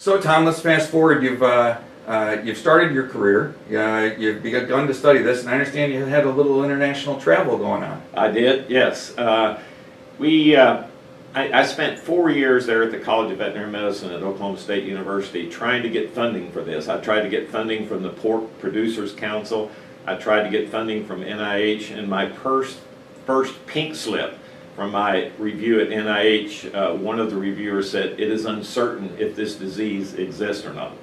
So Tom, let's fast forward. You've started your career. You've begun to study this, and I understand you had a little international travel going on. I did, yes. I spent 4 years there at the College of Veterinary Medicine at Oklahoma State University trying to get funding for this. I tried to get funding from the Pork Producers Council. I tried to get funding from NIH, and my first pink slip from my review at NIH, one of the reviewers said, "It is uncertain if this disease exists or not."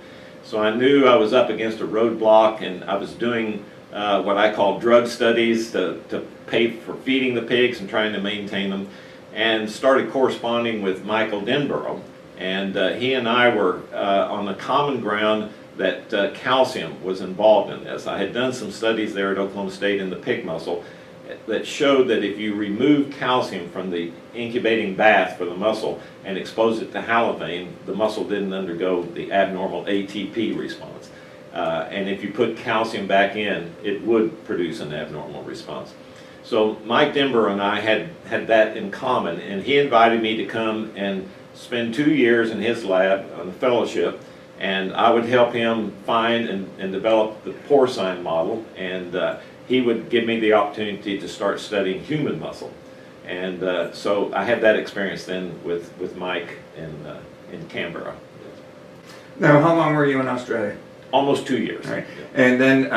So I knew I was up against a roadblock, and I was doing what I call drug studies to pay for feeding the pigs and trying to maintain them, and started corresponding with Michael Denborough. And he and I were on the common ground that calcium was involved in this. I had done some studies there at Oklahoma State in the pig muscle that showed that if you remove calcium from the incubating bath for the muscle and expose it to halothane, the muscle didn't undergo the abnormal ATP response. And if you put calcium back in, it would produce an abnormal response. So Mike Denborough and I had that in common, and he invited me to come and spend 2 years in his lab on a fellowship, and I would help him find and develop the porcine model, and he would give me the opportunity to start studying human muscle. And so I had that experience then with Mike in Canberra. Now, how long were you in Australia? Almost 2 years. Right. And then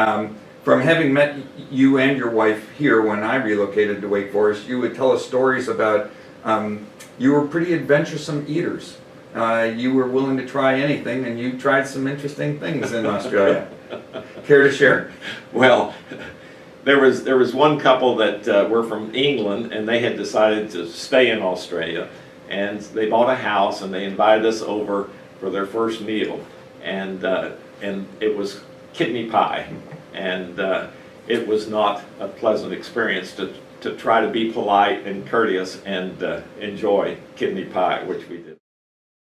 from having met you and your wife here when I relocated to Wake Forest, you would tell us stories about you were pretty adventuresome eaters. You were willing to try anything, and you tried some interesting things in Australia. Care to share? Well, there was one couple that were from England, and they had decided to stay in Australia, and they bought a house, and they invited us over for their first meal, and it was kidney pie, and it was not a pleasant experience to try to be polite and courteous and enjoy kidney pie, which we did.